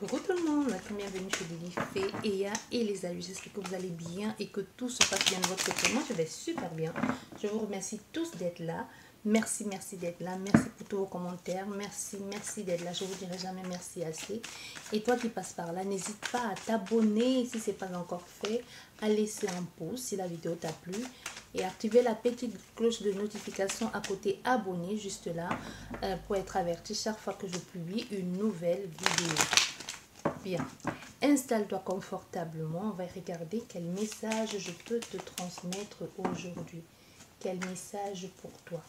Coucou tout le monde, bienvenue chez Lily Fée, Eya et les amis. J'espère que vous allez bien et que tout se passe bien de votre côté. Moi je vais super bien. Je vous remercie tous d'être là. Merci d'être là. Merci pour tous vos commentaires. Merci d'être là. Je vous dirai jamais merci assez. Et toi qui passes par là, n'hésite pas à t'abonner si ce n'est pas encore fait, à laisser un pouce si la vidéo t'a plu et activer la petite cloche de notification à côté abonné juste là pour être averti chaque fois que je publie une nouvelle vidéo. Bien, installe-toi confortablement. On va regarder quel message je peux te transmettre aujourd'hui. Quel message pour toi?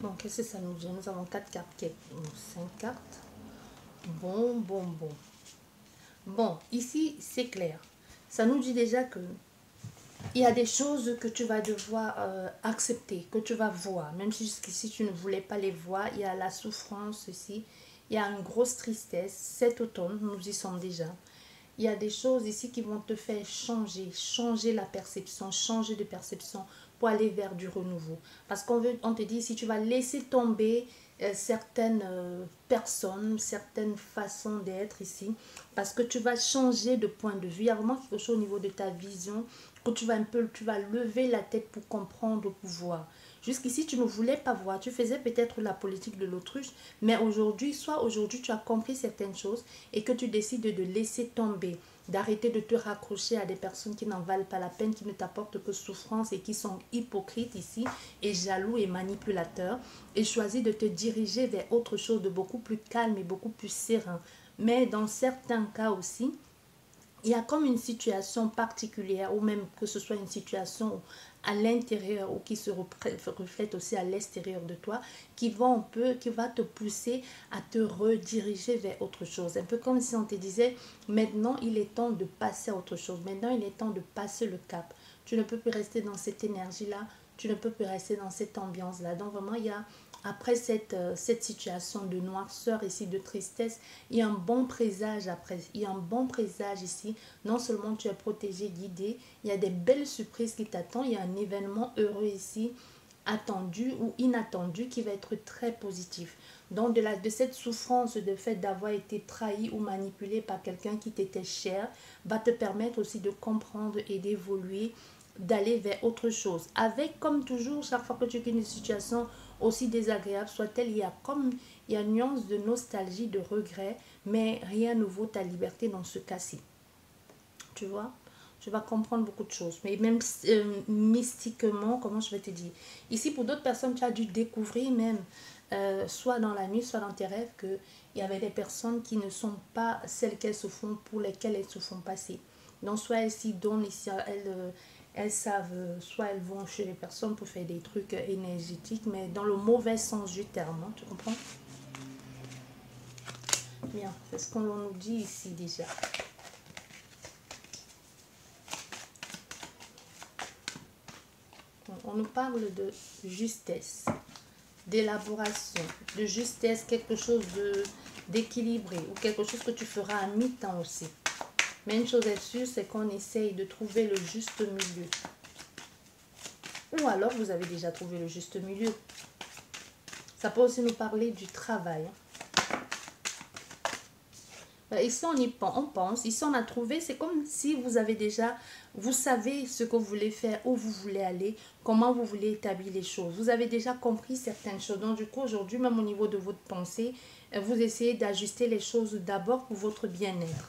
Bon, qu'est-ce que ça nous dit? Nous avons 4 cartes, 5 cartes. Bon. Bon, ici, c'est clair. Ça nous dit déjà que il y a des choses que tu vas devoir accepter, que tu vas voir. Même si jusqu'ici, tu ne voulais pas les voir. Il y a la souffrance ici. Il y a une grosse tristesse. Cet automne, nous y sommes déjà. Il y a des choses ici qui vont te faire changer la perception, changer de perception pour aller vers du renouveau. Parce on te dit, si tu vas laisser tomber certaines personnes, certaines façons d'être ici, parce que tu vas changer de point de vue. Il y a vraiment quelque chose au niveau de ta vision que tu vas lever la tête pour comprendre, pour voir. Jusqu'ici, tu ne voulais pas voir. Tu faisais peut-être la politique de l'autruche, mais aujourd'hui, tu as compris certaines choses et que tu décides de laisser tomber, d'arrêter de te raccrocher à des personnes qui n'en valent pas la peine, qui ne t'apportent que souffrance et qui sont hypocrites ici, et jaloux et manipulateurs, et choisis de te diriger vers autre chose de beaucoup plus calme et beaucoup plus serein. Mais dans certains cas aussi, il y a comme une situation particulière, ou même que ce soit une situation à l'intérieur ou qui se reflète aussi à l'extérieur de toi, qui va te pousser à te rediriger vers autre chose. Un peu comme si on te disait, maintenant il est temps de passer à autre chose, maintenant il est temps de passer le cap. Tu ne peux plus rester dans cette énergie-là, tu ne peux plus rester dans cette ambiance-là. Donc vraiment, il y a, après cette situation de noirceur ici, de tristesse, il y a un bon présage après. Il y a un bon présage ici. Non seulement tu es protégé, guidé, il y a des belles surprises qui t'attendent. Il y a un événement heureux ici, attendu ou inattendu, qui va être très positif. Donc de cette souffrance de fait d'avoir été trahi ou manipulé par quelqu'un qui t'était cher, va te permettre aussi de comprendre et d'évoluer, d'aller vers autre chose. Avec, comme toujours, chaque fois que tu es dans une situation aussi désagréable soit-elle, il y a une nuance de nostalgie, de regret, mais rien ne vaut ta liberté dans ce cas-ci. Tu vois? Tu vas comprendre beaucoup de choses. Mais même mystiquement, comment je vais te dire? Ici, pour d'autres personnes, tu as dû découvrir même, soit dans la nuit, soit dans tes rêves, qu'il y avait des personnes qui ne sont pas celles qu'elles se font, pour lesquelles elles se font passer. Donc, soit elles s'y donnent, elles savent, soit elles vont chez les personnes pour faire des trucs énergétiques, mais dans le mauvais sens du terme, hein, tu comprends? Bien, c'est ce qu'on nous dit ici déjà. On nous parle de justesse, d'élaboration, de justesse, quelque chose d'équilibré ou quelque chose que tu feras à mi-temps aussi. Mais une chose est sûre, c'est qu'on essaye de trouver le juste milieu. Ou alors, vous avez déjà trouvé le juste milieu. Ça peut aussi nous parler du travail. Ici, on pense, ici, on a trouvé, c'est comme si vous avez déjà, vous savez ce que vous voulez faire, où vous voulez aller, comment vous voulez établir les choses. Vous avez déjà compris certaines choses. Donc, du coup, aujourd'hui, même au niveau de votre pensée, vous essayez d'ajuster les choses d'abord pour votre bien-être.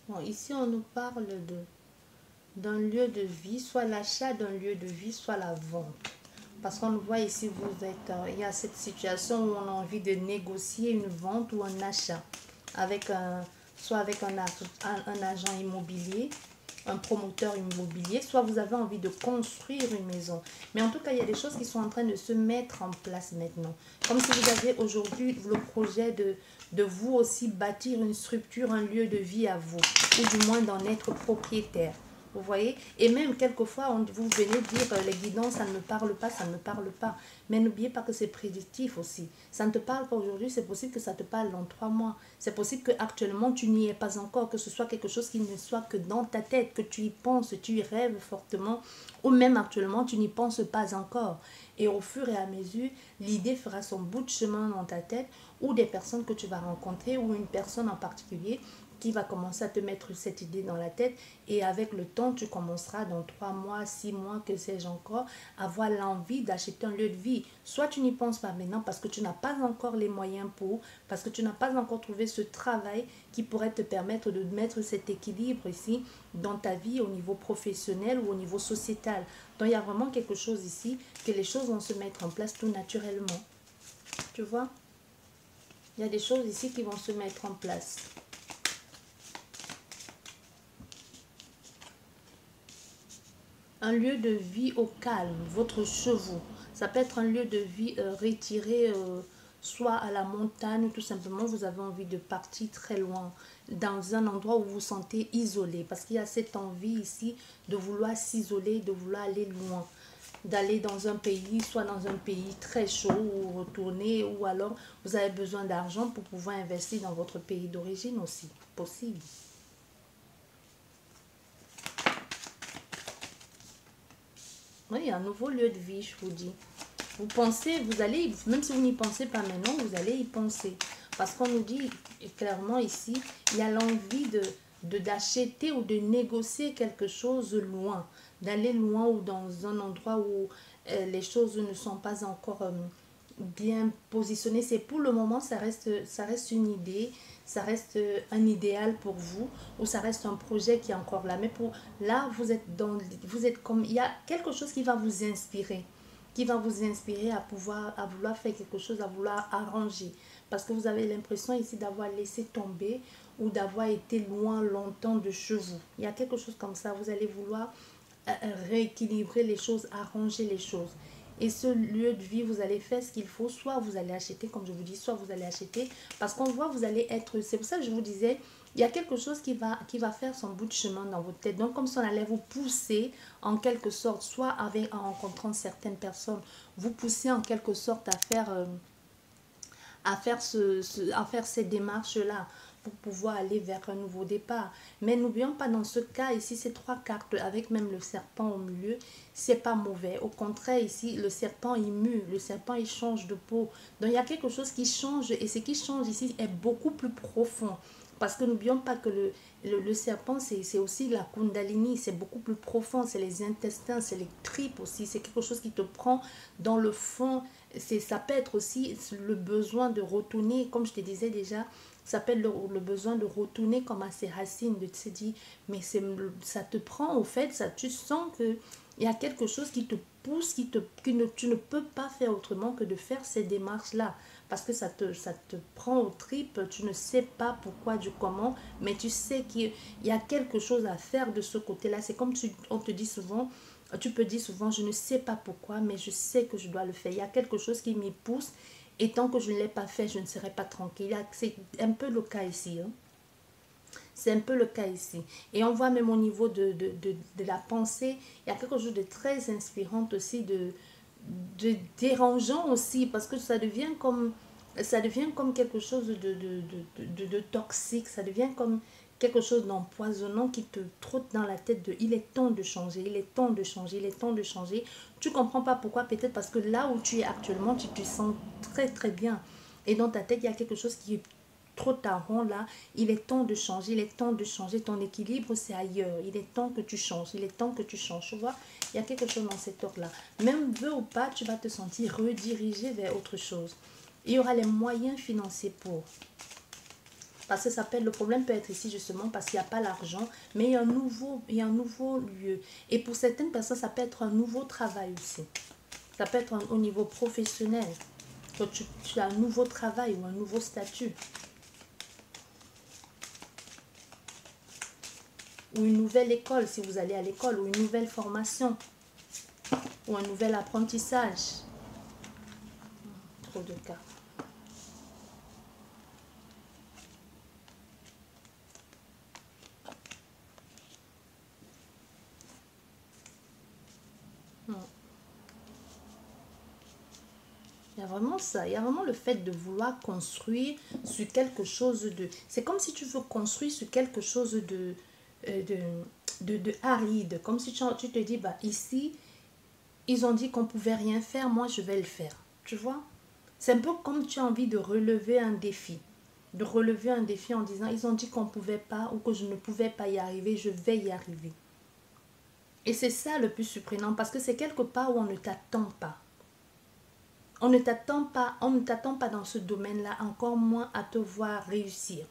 Bon, ici, on nous parle d'un lieu de vie, soit l'achat d'un lieu de vie, soit la vente. Parce qu'on voit ici, il y a cette situation où on a envie de négocier une vente ou un achat avec soit avec un agent immobilier, un promoteur immobilier, soit vous avez envie de construire une maison. Mais en tout cas, il y a des choses qui sont en train de se mettre en place maintenant. Comme si vous avez aujourd'hui le projet de vous aussi bâtir une structure, un lieu de vie à vous, ou du moins d'en être propriétaire. Vous voyez? Et même quelquefois, vous venez dire les guidons, ça ne me parle pas, ça ne me parle pas. Mais n'oubliez pas que c'est prédictif aussi. Ça ne te parle pas aujourd'hui, c'est possible que ça te parle dans 3 mois. C'est possible qu'actuellement, tu n'y es pas encore, que ce soit quelque chose qui ne soit que dans ta tête, que tu y penses, tu y rêves fortement, ou même actuellement, tu n'y penses pas encore. Et au fur et à mesure, l'idée fera son bout de chemin dans ta tête, ou des personnes que tu vas rencontrer, ou une personne en particulier qui va commencer à te mettre cette idée dans la tête, et avec le temps tu commenceras dans 3 mois, 6 mois, que sais-je encore, avoir l'envie d'acheter un lieu de vie. Soit tu n'y penses pas maintenant parce que tu n'as pas encore les moyens pour, parce que tu n'as pas encore trouvé ce travail qui pourrait te permettre de mettre cet équilibre ici dans ta vie au niveau professionnel ou au niveau sociétal. Donc il y a vraiment quelque chose ici, que les choses vont se mettre en place tout naturellement. Tu vois? Il y a des choses ici qui vont se mettre en place. Un lieu de vie au calme, votre chevaux. Ça peut être un lieu de vie retiré, soit à la montagne, tout simplement, vous avez envie de partir très loin, dans un endroit où vous vous sentez isolé. Parce qu'il y a cette envie ici de vouloir s'isoler, de vouloir aller loin. D'aller dans un pays, soit dans un pays très chaud, ou retourner, ou alors vous avez besoin d'argent pour pouvoir investir dans votre pays d'origine aussi. Possible. Oui, un nouveau lieu de vie, je vous dis. Vous pensez, vous allez, même si vous n'y pensez pas maintenant, vous allez y penser. Parce qu'on nous dit clairement ici, il y a l'envie d'acheter ou de négocier quelque chose loin. D'aller loin ou dans un endroit où les choses ne sont pas encore bien positionnées. C'est pour le moment, ça reste une idée, ça reste un idéal pour vous, ou ça reste un projet qui est encore là. Mais pour là, vous êtes comme, il y a quelque chose qui va vous inspirer à pouvoir, à vouloir faire quelque chose, à vouloir arranger. Parce que vous avez l'impression ici d'avoir laissé tomber ou d'avoir été loin longtemps de chez vous. Il y a quelque chose comme ça, vous allez vouloir rééquilibrer les choses, arranger les choses. Et ce lieu de vie, vous allez faire ce qu'il faut. Soit vous allez acheter, comme je vous dis, soit vous allez acheter. Parce qu'on voit, vous allez être... C'est pour ça que je vous disais, il y a quelque chose qui va faire son bout de chemin dans votre tête. Donc, comme si on allait vous pousser en quelque sorte, soit en rencontrant certaines personnes, vous pousser en quelque sorte à faire ces démarches-là pour pouvoir aller vers un nouveau départ. Mais n'oublions pas, dans ce cas ici, ces 3 cartes avec même le serpent au milieu, c'est pas mauvais. Au contraire, ici, le serpent il mue, le serpent il change de peau. Donc il y a quelque chose qui change, et ce qui change ici est beaucoup plus profond. Parce que n'oublions pas que le serpent, c'est aussi la kundalini, c'est beaucoup plus profond, c'est les intestins, c'est les tripes aussi, c'est quelque chose qui te prend dans le fond. Ça peut être aussi le besoin de retourner, comme je te disais déjà, ça peut être le besoin de retourner comme à ses racines, de se dire, mais ça te prend au fait, tu sens que il y a quelque chose qui te pousse, tu ne peux pas faire autrement que de faire ces démarches-là. Parce que ça te prend aux tripes, tu ne sais pas pourquoi, du comment, mais tu sais qu'il y a quelque chose à faire de ce côté-là. C'est comme on te dit souvent, tu peux dire souvent, je ne sais pas pourquoi, mais je sais que je dois le faire. Il y a quelque chose qui m'y pousse, et tant que je ne l'ai pas fait, je ne serai pas tranquille. C'est un peu le cas ici. Hein. C'est un peu le cas ici. Et on voit même au niveau de la pensée, il y a quelque chose de très inspirant aussi, de dérangeant aussi, parce que ça devient comme quelque chose de toxique, ça devient comme quelque chose d'empoisonnant qui te trotte dans la tête de il est temps de changer, il est temps de changer, il est temps de changer. Tu comprends pas pourquoi, peut-être parce que là où tu es actuellement, tu te sens très très bien. Et dans ta tête, il y a quelque chose qui est trop tard là, il est temps de changer, il est temps de changer, ton équilibre c'est ailleurs, il est temps que tu changes, il est temps que tu changes, tu vois, il y a quelque chose dans cet ordre là, même veux ou pas, tu vas te sentir redirigé vers autre chose, il y aura les moyens financiers pour, parce que ça peut être, le problème peut être ici justement parce qu'il n'y a pas l'argent, mais il y a un nouveau lieu, et pour certaines personnes ça peut être un nouveau travail aussi, ça peut être au niveau professionnel, que tu as un nouveau travail ou un nouveau statut. ou une nouvelle école si vous allez à l'école, ou une nouvelle formation, ou un nouvel apprentissage. Trop de cartes. Il y a vraiment ça, il y a vraiment le fait de vouloir construire sur quelque chose de... C'est comme si tu veux construire sur quelque chose de aride, comme si tu te dis, bah ici, ils ont dit qu'on pouvait rien faire, moi je vais le faire, tu vois. C'est un peu comme tu as envie de relever un défi, en disant, ils ont dit qu'on pouvait pas ou que je ne pouvais pas y arriver, je vais y arriver. Et c'est ça le plus surprenant, parce que c'est quelque part où on ne t'attend pas. On ne t'attend pas dans ce domaine-là, encore moins à te voir réussir.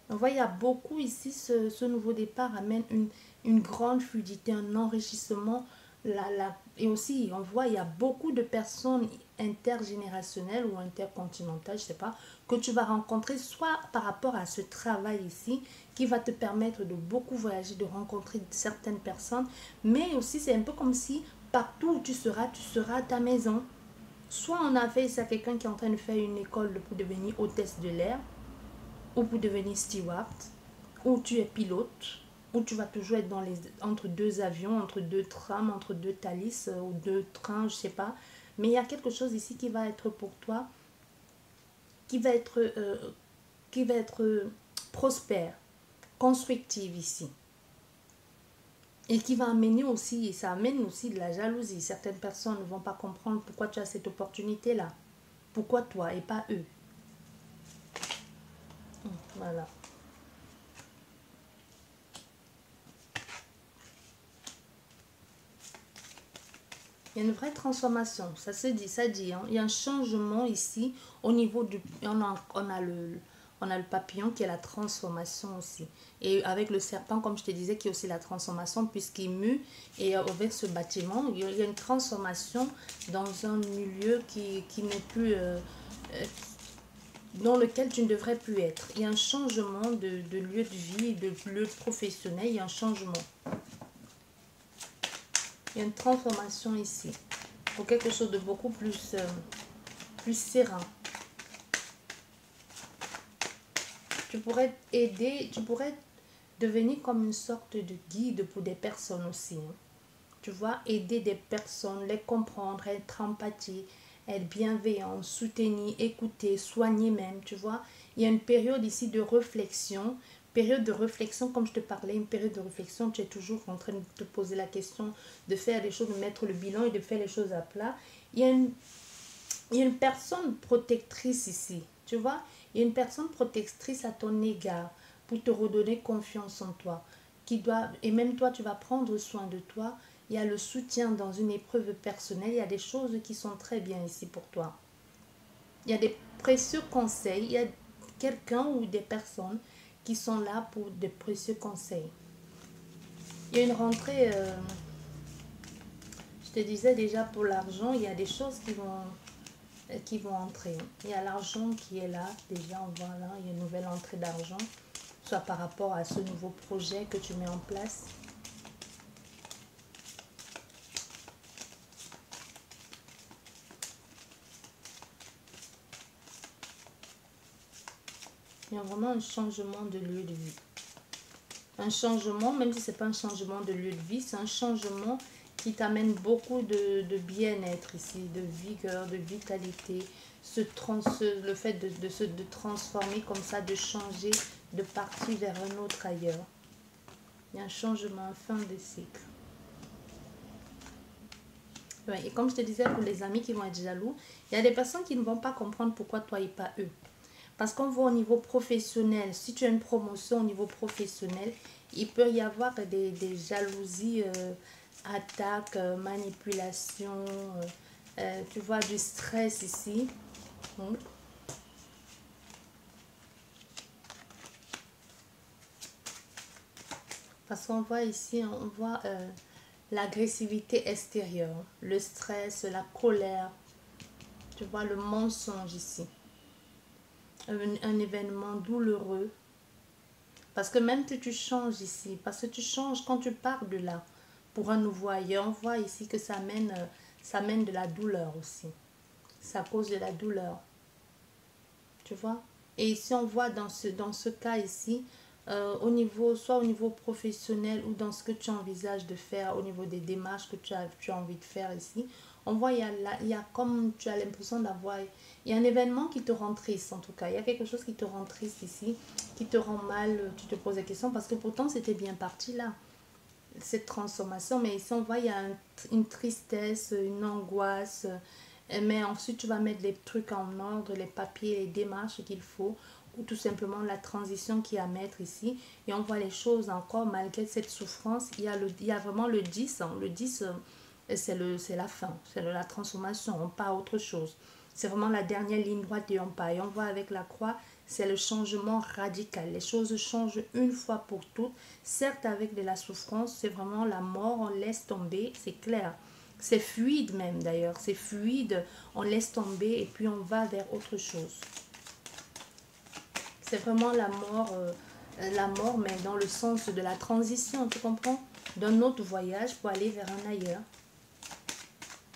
On voit, il y a beaucoup ici, ce nouveau départ amène une grande fluidité, un enrichissement. Et aussi, on voit, il y a beaucoup de personnes intergénérationnelles ou intercontinentales, je ne sais pas, que tu vas rencontrer, soit par rapport à ce travail ici, qui va te permettre de beaucoup voyager, de rencontrer certaines personnes, mais aussi c'est un peu comme si partout où tu seras à ta maison. Soit on a fait ça quelqu'un qui est en train de faire une école pour devenir hôtesse de l'air, ou pour devenir steward, ou tu es pilote, ou tu vas toujours être entre deux avions, entre deux trams, entre deux Thalys, ou deux trains, je sais pas. Mais il y a quelque chose ici qui va être pour toi, qui va être prospère, constructive ici. Et qui va amener aussi, et ça amène aussi de la jalousie. Certaines personnes ne vont pas comprendre pourquoi tu as cette opportunité-là. Pourquoi toi et pas eux. Voilà. Il y a une vraie transformation, ça se dit, ça dit. Hein. Il y a un changement ici au niveau du... On a le papillon qui est la transformation aussi. Et avec le serpent, comme je te disais, qui est aussi la transformation puisqu'il mue. Et avec ce bâtiment, il y a une transformation dans un milieu qui n'est plus... dans lequel tu ne devrais plus être. Il y a un changement de lieu de vie, de lieu professionnel, il y a un changement. Il y a une transformation ici. Pour quelque chose de beaucoup plus, plus serein. Tu pourrais aider, tu pourrais devenir comme une sorte de guide pour des personnes aussi. Hein. Tu vois, aider des personnes, les comprendre, être empathique, être bienveillant, soutenir, écouter, soigner même, tu vois. Il y a une période ici de réflexion. Période de réflexion, comme je te parlais, une période de réflexion, tu es toujours en train de te poser la question, de faire les choses, de mettre le bilan et de faire les choses à plat. Il y a une personne protectrice ici, tu vois. Il y a une personne protectrice à ton égard pour te redonner confiance en toi. Et même toi, tu vas prendre soin de toi. Il y a le soutien dans une épreuve personnelle. Il y a des choses qui sont très bien ici pour toi. Il y a des précieux conseils. Il y a quelqu'un ou des personnes qui sont là pour de précieux conseils. Il y a une rentrée, je te disais déjà pour l'argent, il y a des choses qui vont entrer. Il y a l'argent qui est là, déjà on voit là, il y a une nouvelle entrée d'argent, soit par rapport à ce nouveau projet que tu mets en place. Il y a vraiment un changement de lieu de vie. Un changement, même si ce n'est pas un changement de lieu de vie, c'est un changement qui t'amène beaucoup de bien-être ici, de vigueur, de vitalité. Le fait de transformer comme ça, de changer, de partir vers un autre ailleurs. Il y a un changement, fin de cycle. Ouais, et comme je te disais, pour les amis qui vont être jaloux, il y a des personnes qui ne vont pas comprendre pourquoi toi et pas eux. Parce qu'on voit au niveau professionnel, si tu as une promotion au niveau professionnel, il peut y avoir des jalousies, attaques, manipulations, tu vois, du stress ici. Parce qu'on voit ici, on voit l'agressivité extérieure, le stress, la colère, tu vois, le mensonge ici. Un événement douloureux, Parce que même si tu changes ici, parce que tu changes quand tu pars de là pour un nouveau ailleurs, on voit ici que ça mène de la douleur aussi. Ça cause de la douleur. Tu vois? Et ici, on voit dans ce cas ici, au niveau, soit au niveau professionnel ou dans ce que tu envisages de faire, au niveau des démarches que tu as envie de faire ici, on voit, il y a comme tu as l'impression d'avoir, il y a un événement qui te rend triste en tout cas, il y a quelque chose qui te rend triste ici, qui te rend mal, tu te poses des questions parce que pourtant c'était bien parti là, cette transformation, mais ici on voit, il y a une tristesse, une angoisse, mais ensuite tu vas mettre les trucs en ordre, les papiers, les démarches qu'il faut, ou tout simplement la transition qu'il y a à mettre ici, et on voit les choses encore, malgré cette souffrance, il y a vraiment le 10, hein. Le 10, c'est la fin, c'est la transformation, on part à autre chose. C'est vraiment la dernière ligne droite et on part. Et on voit avec la croix, c'est le changement radical. Les choses changent une fois pour toutes. Certes, avec de la souffrance, c'est vraiment la mort, on laisse tomber, c'est clair. C'est fluide même d'ailleurs, c'est fluide, on laisse tomber et puis on va vers autre chose. C'est vraiment la mort, mais dans le sens de la transition, tu comprends? D'un autre voyage pour aller vers un ailleurs.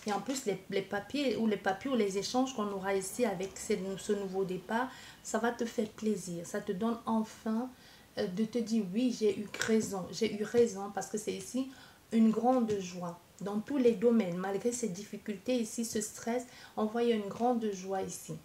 Et en plus, les papiers ou les échanges qu'on aura ici avec ce nouveau départ, ça va te faire plaisir. Ça te donne enfin de te dire oui, j'ai eu raison. J'ai eu raison parce que c'est ici une grande joie dans tous les domaines. Malgré ces difficultés ici, ce stress, on voit il y a une grande joie ici.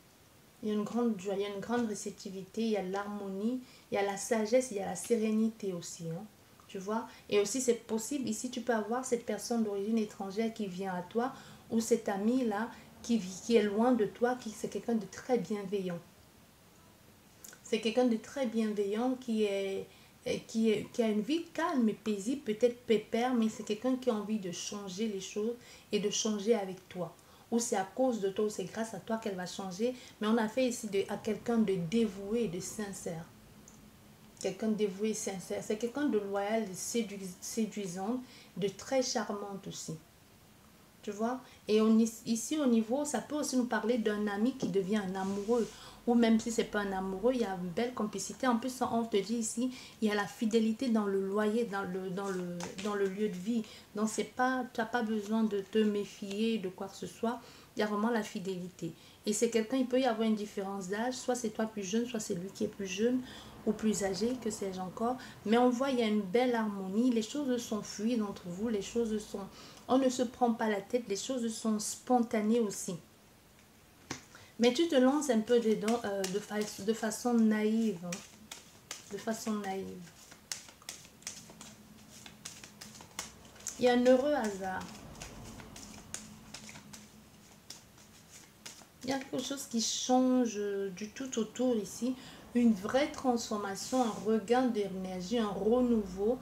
Il y a une grande joie, il y a une grande réceptivité, il y a l'harmonie, il y a la sagesse, il y a la sérénité aussi. Hein. Tu vois? Et aussi, c'est possible, ici, tu peux avoir cette personne d'origine étrangère qui vient à toi ou cet ami-là qui est loin de toi, c'est quelqu'un de très bienveillant. C'est quelqu'un de très bienveillant qui a une vie calme et paisible, peut-être pépère, mais c'est quelqu'un qui a envie de changer les choses et de changer avec toi. Ou c'est à cause de toi, ou c'est grâce à toi qu'elle va changer. Mais on a fait ici à quelqu'un de dévoué et de sincère. Quelqu'un de dévoué et sincère. C'est quelqu'un de loyal, de séduisant, de très charmante aussi. Tu vois? Et ici au niveau, ça peut aussi nous parler d'un ami qui devient un amoureux. Ou même si c'est pas un amoureux, il y a une belle complicité. En plus, on te dit ici, il y a la fidélité dans le loyer, dans le lieu de vie. Donc, tu n'as pas besoin de te méfier de quoi que ce soit. Il y a vraiment la fidélité. Et c'est quelqu'un, il peut y avoir une différence d'âge. Soit c'est toi plus jeune, soit c'est lui qui est plus jeune ou plus âgé, que sais-je encore. Mais on voit, il y a une belle harmonie. Les choses sont fluides entre vous. Les choses sont... On ne se prend pas la tête. Les choses sont spontanées aussi. Mais tu te lances un peu dedans de façon naïve. Hein. De façon naïve. Il y a un heureux hasard. Il y a quelque chose qui change du tout autour ici. Une vraie transformation, un regain d'énergie, un renouveau.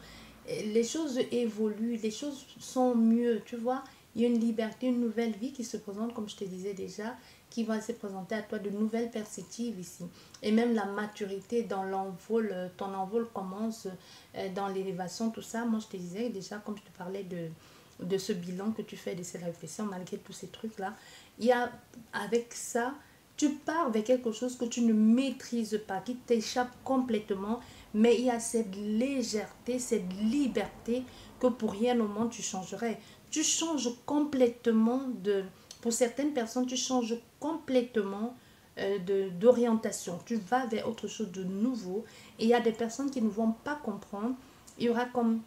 Les choses évoluent, les choses sont mieux, tu vois. Il y a une liberté, une nouvelle vie qui se présente, comme je te disais déjà, qui va se présenter à toi, de nouvelles perspectives ici. Et même la maturité dans l'envol, ton envol commence dans l'élévation, tout ça. Moi, je te disais déjà, comme je te parlais de ce bilan que tu fais, de ces réflexions, malgré tous ces trucs-là, il y a avec ça, tu pars vers quelque chose que tu ne maîtrises pas, qui t'échappe complètement, mais il y a cette légèreté, cette liberté que pour rien au monde tu changerais. Tu changes complètement pour certaines personnes, tu changes complètement d'orientation. Tu vas vers autre chose de nouveau et il y a des personnes qui ne vont pas comprendre. Il y aura comme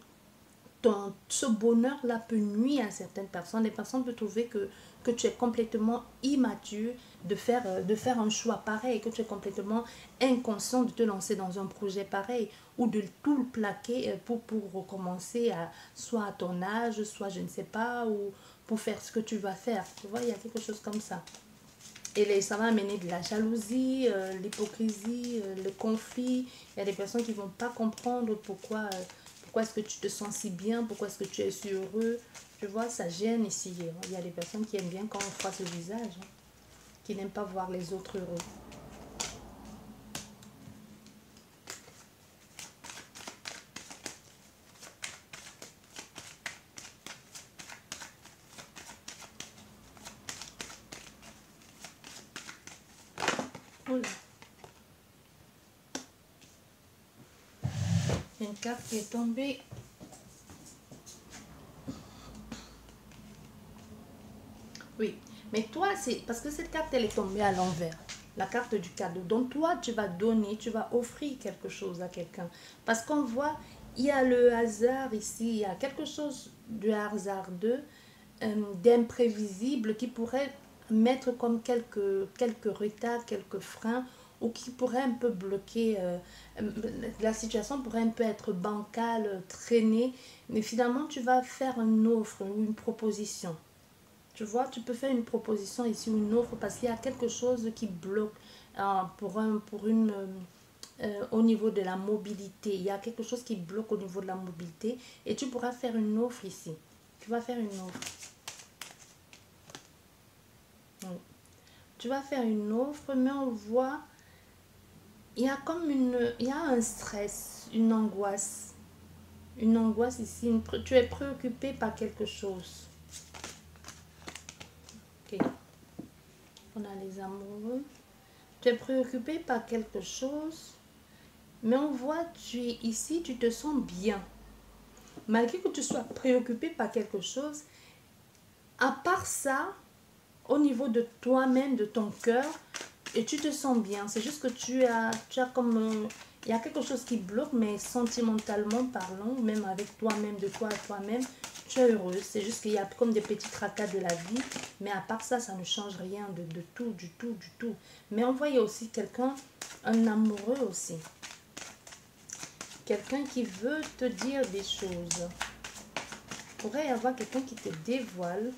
ce bonheur-là peut nuire à certaines personnes. Les personnes peuvent trouver que tu es complètement immature de faire un choix pareil, que tu es complètement inconscient de te lancer dans un projet pareil ou de tout le plaquer pour recommencer soit à ton âge, soit je ne sais pas, ou pour faire ce que tu vas faire. Tu vois, il y a quelque chose comme ça. Et ça va amener de la jalousie, l'hypocrisie, le conflit. Il y a des personnes qui ne vont pas comprendre pourquoi est-ce que tu te sens si bien, pourquoi est-ce que tu es si heureux. Tu vois, ça gêne ici. Il y a des personnes qui aiment bien quand on froisse le visage, hein, qui n'aiment pas voir les autres heureux. Oula. une carte qui est tombée. Oui, mais toi, c'est parce que cette carte, elle est tombée à l'envers. La carte du cadeau. Donc toi, tu vas donner, tu vas offrir quelque chose à quelqu'un. Parce qu'on voit, il y a le hasard ici, il y a quelque chose de hasardeux, d'imprévisible qui pourrait mettre comme quelques retards, quelques freins ou qui pourrait un peu bloquer, la situation pourrait un peu être bancale, traînée, mais finalement tu vas faire une offre ou une proposition. Tu vois, tu peux faire une proposition ici ou une offre parce qu'il y a quelque chose qui bloque au niveau de la mobilité. Il y a quelque chose qui bloque au niveau de la mobilité et tu pourras faire une offre ici. Tu vas faire une offre. Oui. Tu vas faire une offre, mais on voit, il y a comme il y a un stress, une angoisse. Une angoisse ici. Tu es préoccupé par quelque chose. Ok. On a les amoureux. Tu es préoccupé par quelque chose, mais on voit, tu es ici, tu te sens bien. Malgré que tu sois préoccupé par quelque chose, à part ça, au niveau de toi-même, de ton cœur, et tu te sens bien. C'est juste que tu as comme... il y a quelque chose qui bloque, mais sentimentalement parlant, même avec toi-même, de toi à toi-même, tu es heureuse. C'est juste qu'il y a comme des petits tracas de la vie, mais à part ça, ça ne change rien de tout, du tout, du tout. Mais on voyait aussi quelqu'un, un amoureux aussi. Quelqu'un qui veut te dire des choses. Il pourrait y avoir quelqu'un qui te dévoile,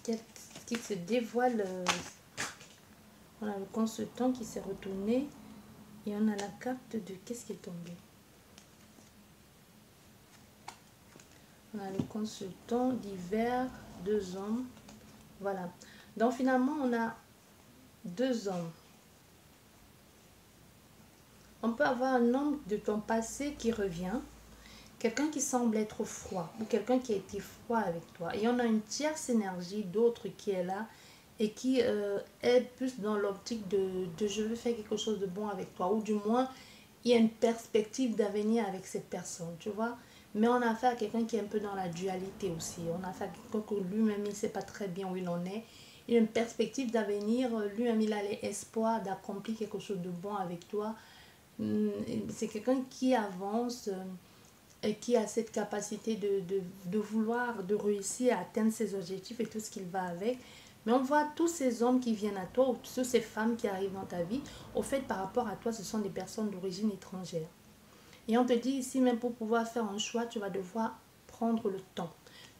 qui se dévoile. On a le consultant qui s'est retourné et on a la carte de qu'est-ce qui est tombé. On a le consultant d'hiver, 2 hommes. Voilà. Donc finalement, on a 2 hommes. On peut avoir un homme de ton passé qui revient. Quelqu'un qui semble être froid ou quelqu'un qui a été froid avec toi. Et on a une tierce énergie d'autre qui est là et qui est plus dans l'optique de je veux faire quelque chose de bon avec toi. Ou du moins, il y a une perspective d'avenir avec cette personne, tu vois. Mais on a affaire à quelqu'un qui est un peu dans la dualité aussi. On a affaire à quelqu'un que lui-même, il ne sait pas très bien où il en est. Il a une perspective d'avenir. Lui-même, il a l'espoir d'accomplir quelque chose de bon avec toi. C'est quelqu'un qui avance et qui a cette capacité de vouloir, de réussir à atteindre ses objectifs et tout ce qu'il va avec. Mais on voit tous ces hommes qui viennent à toi, ou toutes ces femmes qui arrivent dans ta vie, au fait, par rapport à toi, ce sont des personnes d'origine étrangère. Et on te dit ici, même pour pouvoir faire un choix, tu vas devoir prendre le temps.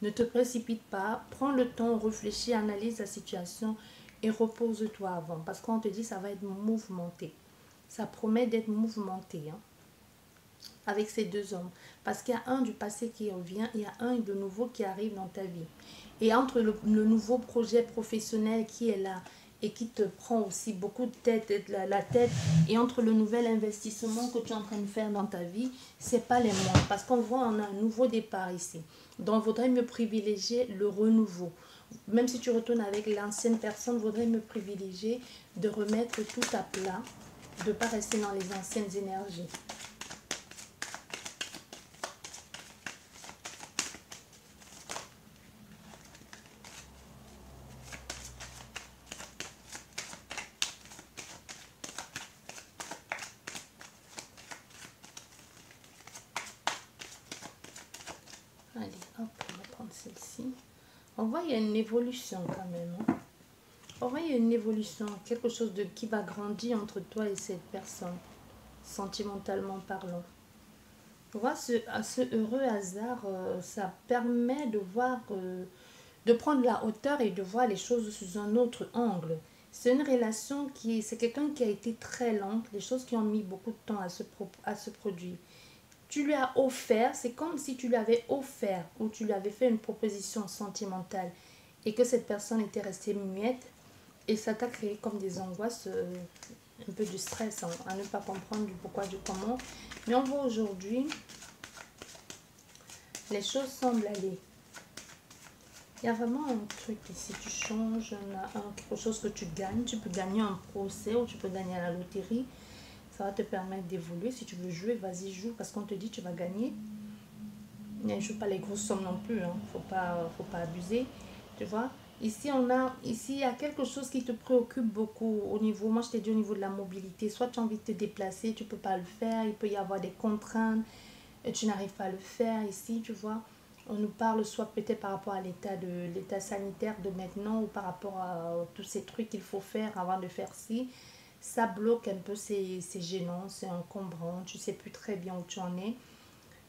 Ne te précipite pas, prends le temps, réfléchis, analyse la situation et repose-toi avant. Parce qu'on te dit, ça va être mouvementé. Ça promet d'être mouvementé, hein, avec ces 2 hommes. Parce qu'il y a un du passé qui revient, il y a un de nouveau qui arrive dans ta vie. Et entre le nouveau projet professionnel qui est là et qui te prend aussi beaucoup de tête, la tête, et entre le nouvel investissement que tu es en train de faire dans ta vie, c'est pas les moindres. Parce qu'on voit, on a un nouveau départ ici. Donc, il vaudrait mieux privilégier le renouveau. Même si tu retournes avec l'ancienne personne, il vaudrait mieux privilégier de remettre tout à plat, de ne pas rester dans les anciennes énergies. Allez, hop, on va prendre celle-ci. On voit qu'il y a une évolution quand même. Hein. On voit qu'il y a une évolution, quelque chose qui va grandir entre toi et cette personne, sentimentalement parlant. On voit ce heureux hasard, ça permet de voir, de prendre la hauteur et de voir les choses sous un autre angle. C'est une relation c'est quelqu'un qui a été très lente, les choses qui ont mis beaucoup de temps à se produire. Tu lui as offert, c'est comme si tu lui avais offert ou tu lui avais fait une proposition sentimentale et que cette personne était restée muette et ça t'a créé comme des angoisses, un peu du stress, hein, à ne pas comprendre du pourquoi, du comment. Mais on voit aujourd'hui, les choses semblent aller. Il y a vraiment un truc ici, tu changes, quelque chose que tu gagnes. Tu peux gagner un procès ou tu peux gagner à la loterie. Ça va te permettre d'évoluer. Si tu veux jouer, vas-y, joue. Parce qu'on te dit, tu vas gagner. Ne joue pas les grosses sommes non plus. Hein. Faut pas abuser. Tu vois. Ici, il y a quelque chose qui te préoccupe beaucoup au niveau, moi je t'ai dit au niveau de la mobilité. Soit tu as envie de te déplacer, tu peux pas le faire. Il peut y avoir des contraintes. Et tu n'arrives pas à le faire ici, tu vois. On nous parle soit peut-être par rapport à l'état sanitaire de maintenant ou par rapport à tous ces trucs qu'il faut faire avant de faire ci. Ça bloque un peu, c'est gênant, c'est encombrant, tu sais plus très bien où tu en es.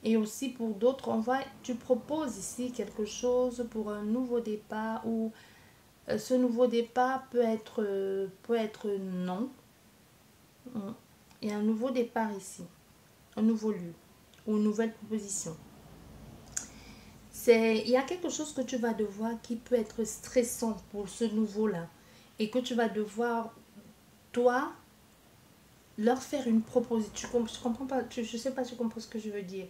Et aussi pour d'autres, tu proposes ici quelque chose pour un nouveau départ ou ce nouveau départ peut être non. Il y a un nouveau départ ici, un nouveau lieu ou une nouvelle proposition. Il y a quelque chose que tu vas devoir qui peut être stressant pour ce nouveau-là et que tu vas devoir, toi, leur faire une proposition. Je comprends pas, je sais pas si tu comprends ce que je veux dire.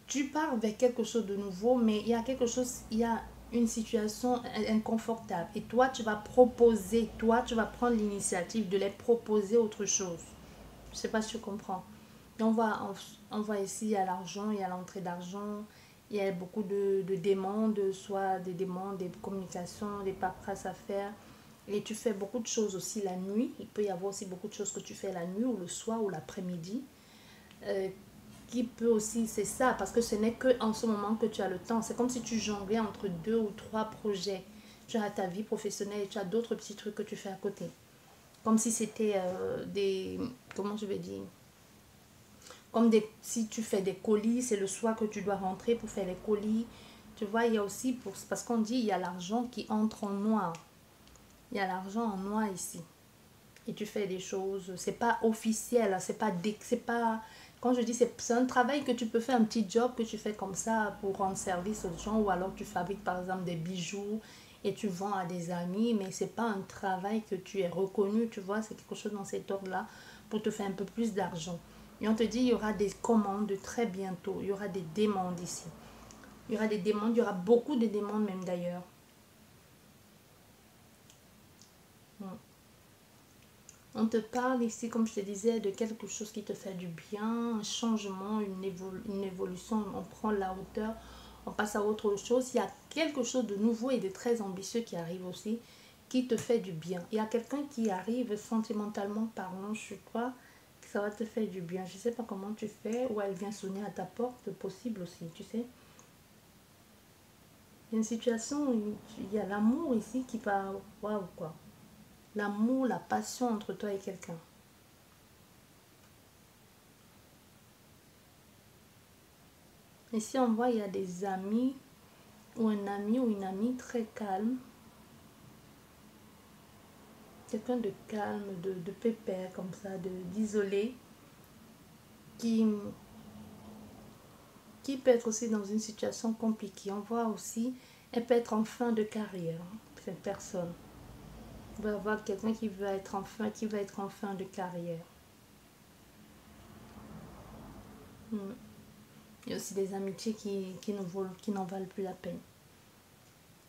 Tu pars vers quelque chose de nouveau, mais il y a une situation inconfortable. Et toi, tu vas prendre l'initiative de les proposer autre chose. Je sais pas si tu comprends. On voit ici, il y a l'argent, il y a l'entrée d'argent, il y a beaucoup de demandes, soit des demandes, des communications, des paperasses à faire. Et tu fais beaucoup de choses aussi la nuit. Il peut y avoir aussi beaucoup de choses que tu fais la nuit ou le soir ou l'après-midi. Euh, qui peut aussi, c'est ça, parce que ce n'est que en ce moment que tu as le temps. C'est comme si tu jonglais entre deux ou trois projets. Tu as ta vie professionnelle et tu as d'autres petits trucs que tu fais à côté. Comme si c'était comment je vais dire, si tu fais des colis, c'est le soir que tu dois rentrer pour faire les colis. Tu vois, il y a aussi, parce qu'on dit, il y a l'argent qui entre en noir. Il y a l'argent en noir ici. Et tu fais des choses, c'est pas officiel, c'est pas, quand je dis, c'est un travail que tu peux faire, un petit job que tu fais comme ça pour rendre service aux gens, ou alors tu fabriques par exemple des bijoux et tu vends à des amis, mais c'est pas un travail que tu es reconnu, tu vois, c'est quelque chose dans cet ordre-là pour te faire un peu plus d'argent. Et on te dit, il y aura des commandes très bientôt, il y aura des demandes ici. Il y aura des demandes, il y aura beaucoup de demandes même d'ailleurs. On te parle ici, comme je te disais, de quelque chose qui te fait du bien, un changement, une évolution. On prend la hauteur, on passe à autre chose. Il y a quelque chose de nouveau et de très ambitieux qui arrive aussi, qui te fait du bien. Il y a quelqu'un qui arrive sentimentalement parlant chez toi, ça va te faire du bien. Je ne sais pas comment tu fais, ou elle vient sonner à ta porte, possible aussi, tu sais. Il y a une situation où il y a l'amour ici qui va, waouh quoi. L'amour, la passion entre toi et quelqu'un. Ici, on voit, il y a des amis ou un ami ou une amie très calme. Quelqu'un de calme, de pépère, comme ça, d'isolé, qui, qui peut être aussi dans une situation compliquée. On voit aussi, elle peut être en fin de carrière, cette personne. On va avoir quelqu'un qui va être en fin de carrière. Il y a aussi des amitiés qui n'en valent plus la peine.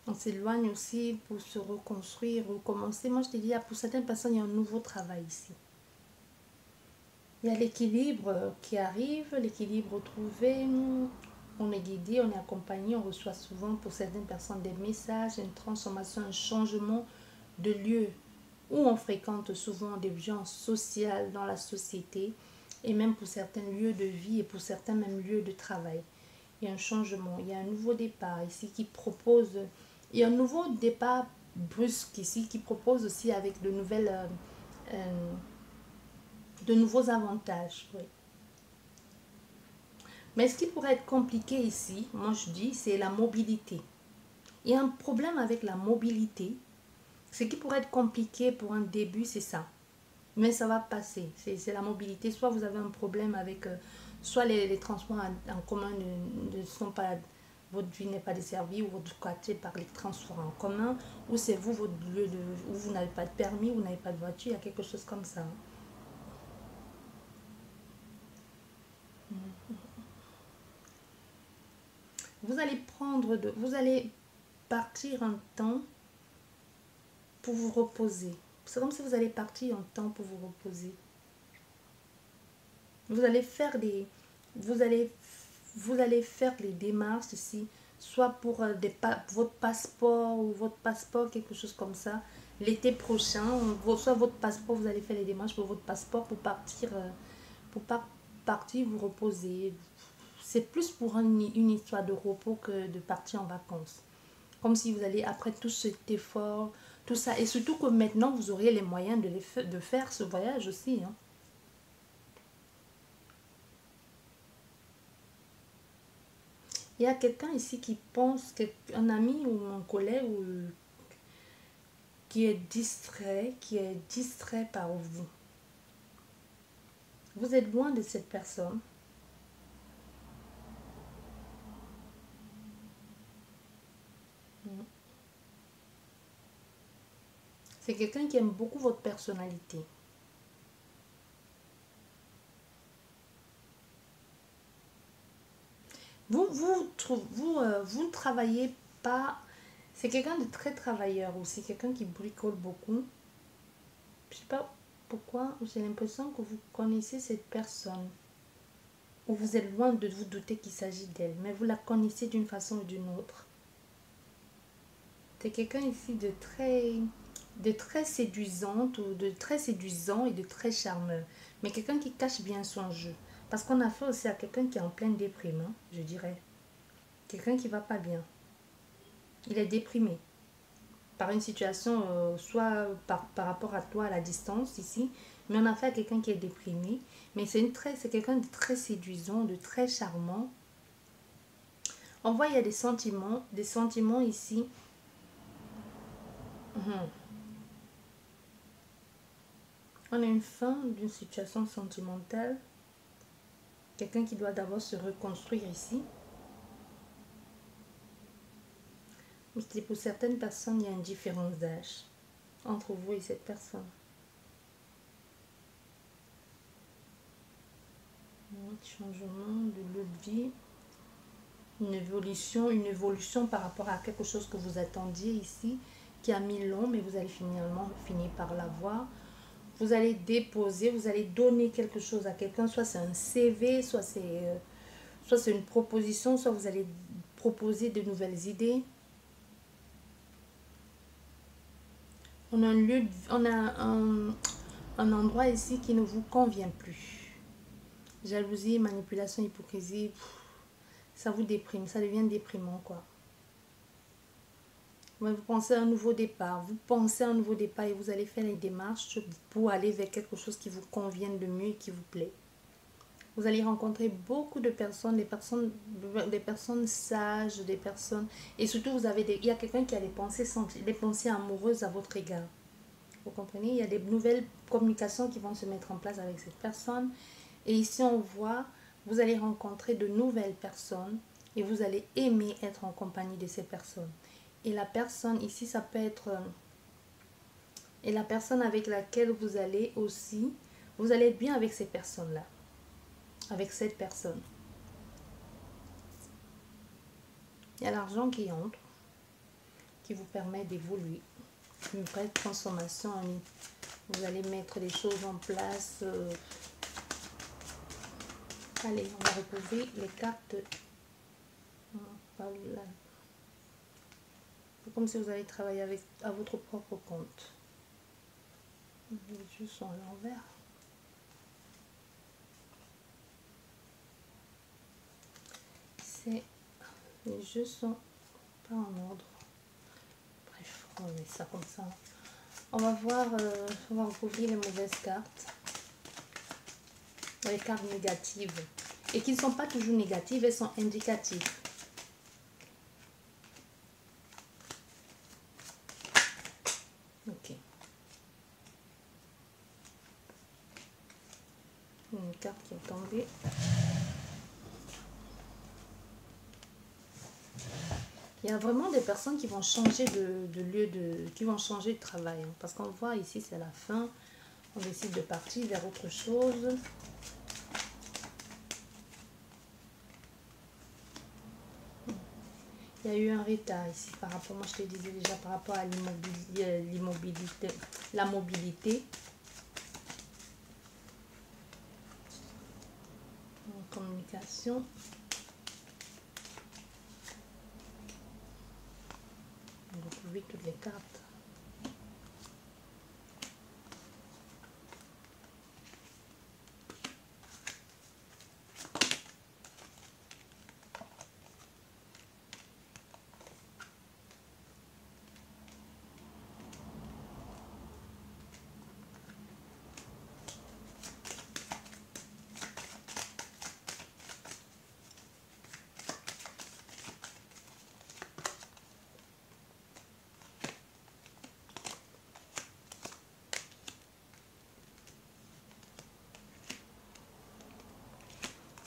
On s'éloigne aussi pour se reconstruire, recommencer. Moi, je te dis, pour certaines personnes, il y a un nouveau travail ici. Il y a l'équilibre qui arrive, l'équilibre trouvé. On est guidé, on est accompagné, on reçoit souvent pour certaines personnes des messages, une transformation, un changement de lieu où on fréquente souvent des gens sociaux dans la société et même pour certains lieux de vie et pour certains même lieux de travail. Il y a un changement, il y a un nouveau départ ici qui propose, il y a un nouveau départ brusque ici qui propose aussi avec de nouveaux avantages. Oui. Mais ce qui pourrait être compliqué ici, moi je dis, c'est la mobilité. Il y a un problème avec la mobilité. Ce qui pourrait être compliqué pour un début, c'est ça. Mais ça va passer. C'est la mobilité. Soit vous avez un problème avec... soit les transports en commun ne sont pas... Votre vie n'est pas desservie ou votre quartier par les transports en commun. Ou c'est vous, votre lieu de... où vous n'avez pas de permis, vous n'avez pas de voiture. Il y a quelque chose comme ça. Vous allez partir un temps pour vous reposer. C'est comme si vous allez partir un temps pour vous reposer. Vous allez faire des... Vous allez faire les démarches ici, soit pour votre passeport ou votre passeport, quelque chose comme ça. L'été prochain, soit votre passeport, vous allez faire les démarches pour votre passeport pour partir vous reposer. C'est plus pour une histoire de repos que de partir en vacances. Comme si vous allez, après tout cet effort, tout ça. Et surtout que maintenant, vous aurez les moyens de faire ce voyage aussi. Hein. Il y a quelqu'un ici qui pense, un ami ou un collègue qui est distrait par vous. Vous êtes loin de cette personne. C'est quelqu'un qui aime beaucoup votre personnalité. Vous ne travaillez pas. C'est quelqu'un de très travailleur aussi, quelqu'un qui bricole beaucoup. Je sais pas pourquoi, j'ai l'impression que vous connaissez cette personne. Ou vous êtes loin de vous douter qu'il s'agit d'elle, mais vous la connaissez d'une façon ou d'une autre. C'est quelqu'un ici de très séduisante ou de très séduisant et de très charmeur. Mais quelqu'un qui cache bien son jeu. Parce qu'on a fait aussi à quelqu'un qui est en pleine déprime, hein, je dirais. Quelqu'un qui va pas bien. Il est déprimé par une situation, soit par rapport à toi à la distance ici, mais on a fait à quelqu'un qui est déprimé. Mais c'est quelqu'un de très séduisant, de très charmant. On voit il y a des sentiments ici. On a une fin d'une situation sentimentale. Quelqu'un qui doit d'abord se reconstruire ici. Mais pour certaines personnes, il y a une différence d'âge entre vous et cette personne. Changement de lieu de vie. Une évolution par rapport à quelque chose que vous attendiez ici, qui a mis long, mais vous allez finalement finir par l'avoir. Vous allez déposer, vous allez donner quelque chose à quelqu'un, soit c'est un CV, soit c'est une proposition, soit vous allez proposer de nouvelles idées. On a un endroit ici qui ne vous convient plus. Jalousie, manipulation, hypocrisie, ça vous déprime, ça devient déprimant quoi. Vous pensez à un nouveau départ, et vous allez faire les démarches pour aller vers quelque chose qui vous convienne de mieux et qui vous plaît. Vous allez rencontrer beaucoup de personnes, des personnes sages, des personnes... Et surtout, il y a quelqu'un qui a des pensées amoureuses à votre égard. Vous comprenez? Il y a des nouvelles communications qui vont se mettre en place avec cette personne. Et ici, on voit, vous allez rencontrer de nouvelles personnes et vous allez aimer être en compagnie de ces personnes. Et la personne ici, ça peut être... Et la personne avec laquelle vous allez être bien avec ces personnes-là. Avec cette personne. Il y a l'argent qui entre, qui vous permet d'évoluer. Une vraie transformation. Vous allez mettre les choses en place. Allez, on va retrouver les cartes. C'est comme si vous allez travailler à votre propre compte. Les jeux sont à l'envers. Les jeux sont pas en ordre. Bref, on met ça comme ça. On va voir, on va recouvrir les mauvaises cartes. Les cartes négatives. Et qui ne sont pas toujours négatives, elles sont indicatives. Ok. Une carte qui est tombée. Il y a vraiment des personnes qui vont changer qui vont changer de travail. Hein, parce qu'on voit ici, c'est la fin. On décide de partir vers autre chose. Il y a eu un retard ici par rapport, moi je te disais déjà par rapport à l'immobilité, la mobilité. communication. On retrouve toutes les cartes.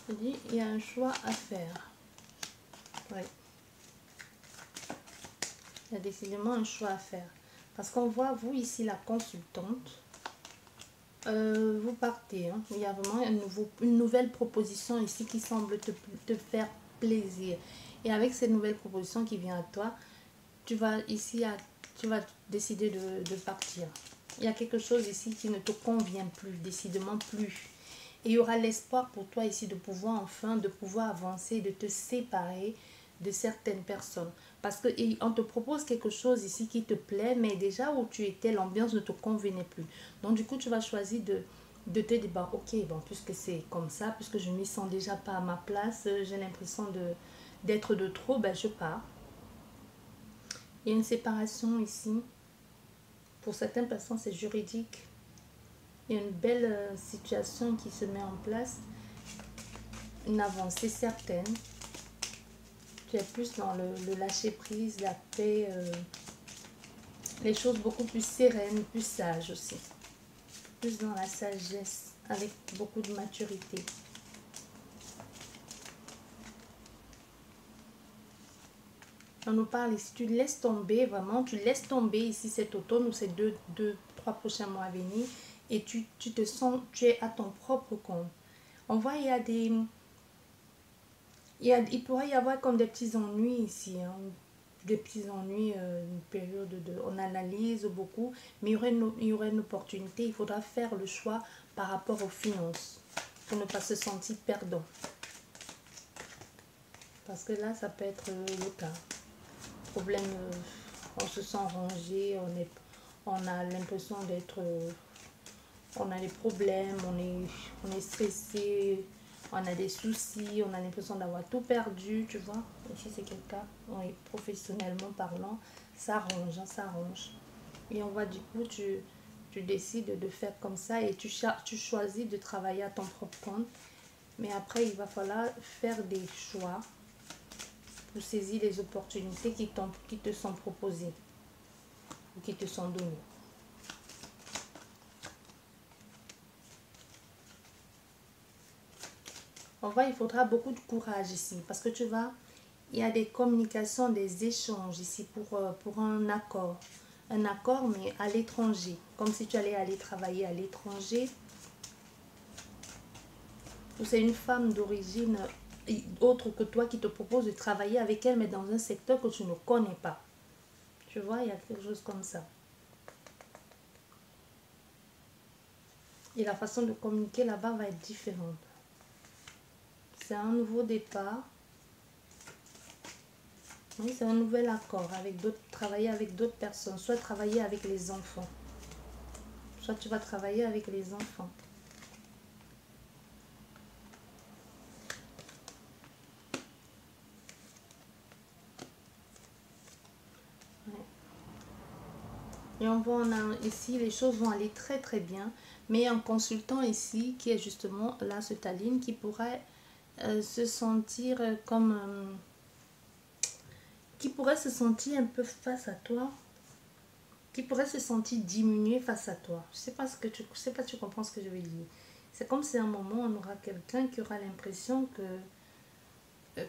Je dis, il y a un choix à faire. Oui. Il y a décidément un choix à faire. Parce qu'on voit, vous ici, la consultante, vous partez. Hein. Il y a vraiment une nouvelle proposition ici qui semble te faire plaisir. Et avec cette nouvelle proposition qui vient à toi, tu vas ici, tu vas décider de partir. Il y a quelque chose ici qui ne te convient plus, décidément plus. Et il y aura l'espoir pour toi ici de pouvoir avancer, de te séparer de certaines personnes. Parce qu'on te propose quelque chose ici qui te plaît, mais déjà où tu étais, l'ambiance ne te convenait plus. Donc du coup, tu vas choisir de te dire, bah, ok, bon, puisque c'est comme ça, puisque je ne m'y sens déjà pas à ma place, j'ai l'impression d'être de trop, ben je pars. Il y a une séparation ici. Pour certaines personnes, c'est juridique. Il y a une belle situation qui se met en place, une avancée certaine. Tu es plus dans le lâcher prise, la paix, les choses beaucoup plus sereines, plus sages aussi. Plus dans la sagesse, avec beaucoup de maturité. On nous parle ici, tu laisses tomber vraiment, tu laisses tomber ici cet automne ou ces trois prochains mois à venir. Et tu te sens, tu es à ton propre compte. On voit, il pourrait y avoir comme des petits ennuis ici. Hein, des petits ennuis, une période on analyse beaucoup. Mais il y aurait une opportunité. Il faudra faire le choix par rapport aux finances. Pour ne pas se sentir perdant. Parce que là, ça peut être le cas. Problème, on se sent rangé, on a l'impression d'être... on a des problèmes, on est stressé, on a des soucis, on a l'impression d'avoir tout perdu, tu vois. Ici, c'est quel cas? Oui, professionnellement parlant, ça ronge, hein, ça ronge. Et on voit du coup, tu décides de faire comme ça et tu choisis de travailler à ton propre compte. Mais après, il va falloir faire des choix pour saisir les opportunités qui te sont proposées ou qui te sont données. On voit, il faudra beaucoup de courage ici parce que il y a des communications, des échanges ici pour un accord. Un accord mais à l'étranger, comme si tu allais aller travailler à l'étranger. Ou c'est une femme d'origine autre que toi qui te propose de travailler avec elle mais dans un secteur que tu ne connais pas. Tu vois, il y a quelque chose comme ça. Et la façon de communiquer là-bas va être différente. C'est un nouveau départ. Oui, c'est un nouvel accord avec d'autres, travailler avec d'autres personnes. Soit travailler avec les enfants. Soit tu vas travailler avec les enfants. Ouais. Et on voit, ici, les choses vont aller très très bien. Mais un consultant ici, qui est justement là, ce Taline, qui pourrait se sentir comme... qui pourrait se sentir un peu face à toi, qui pourrait se sentir diminué face à toi. Je sais pas si tu comprends ce que je veux dire. C'est comme si à un moment on aura quelqu'un qui aura l'impression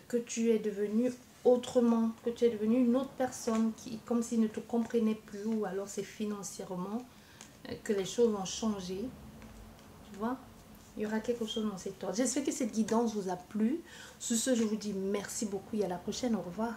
que tu es devenu autrement, que tu es devenu une autre personne qui, comme s'il ne te comprenait plus, ou alors c'est financièrement que les choses ont changé. Tu vois? Il y aura quelque chose dans cette ordre. J'espère que cette guidance vous a plu. Sur ce, je vous dis merci beaucoup et à la prochaine. Au revoir.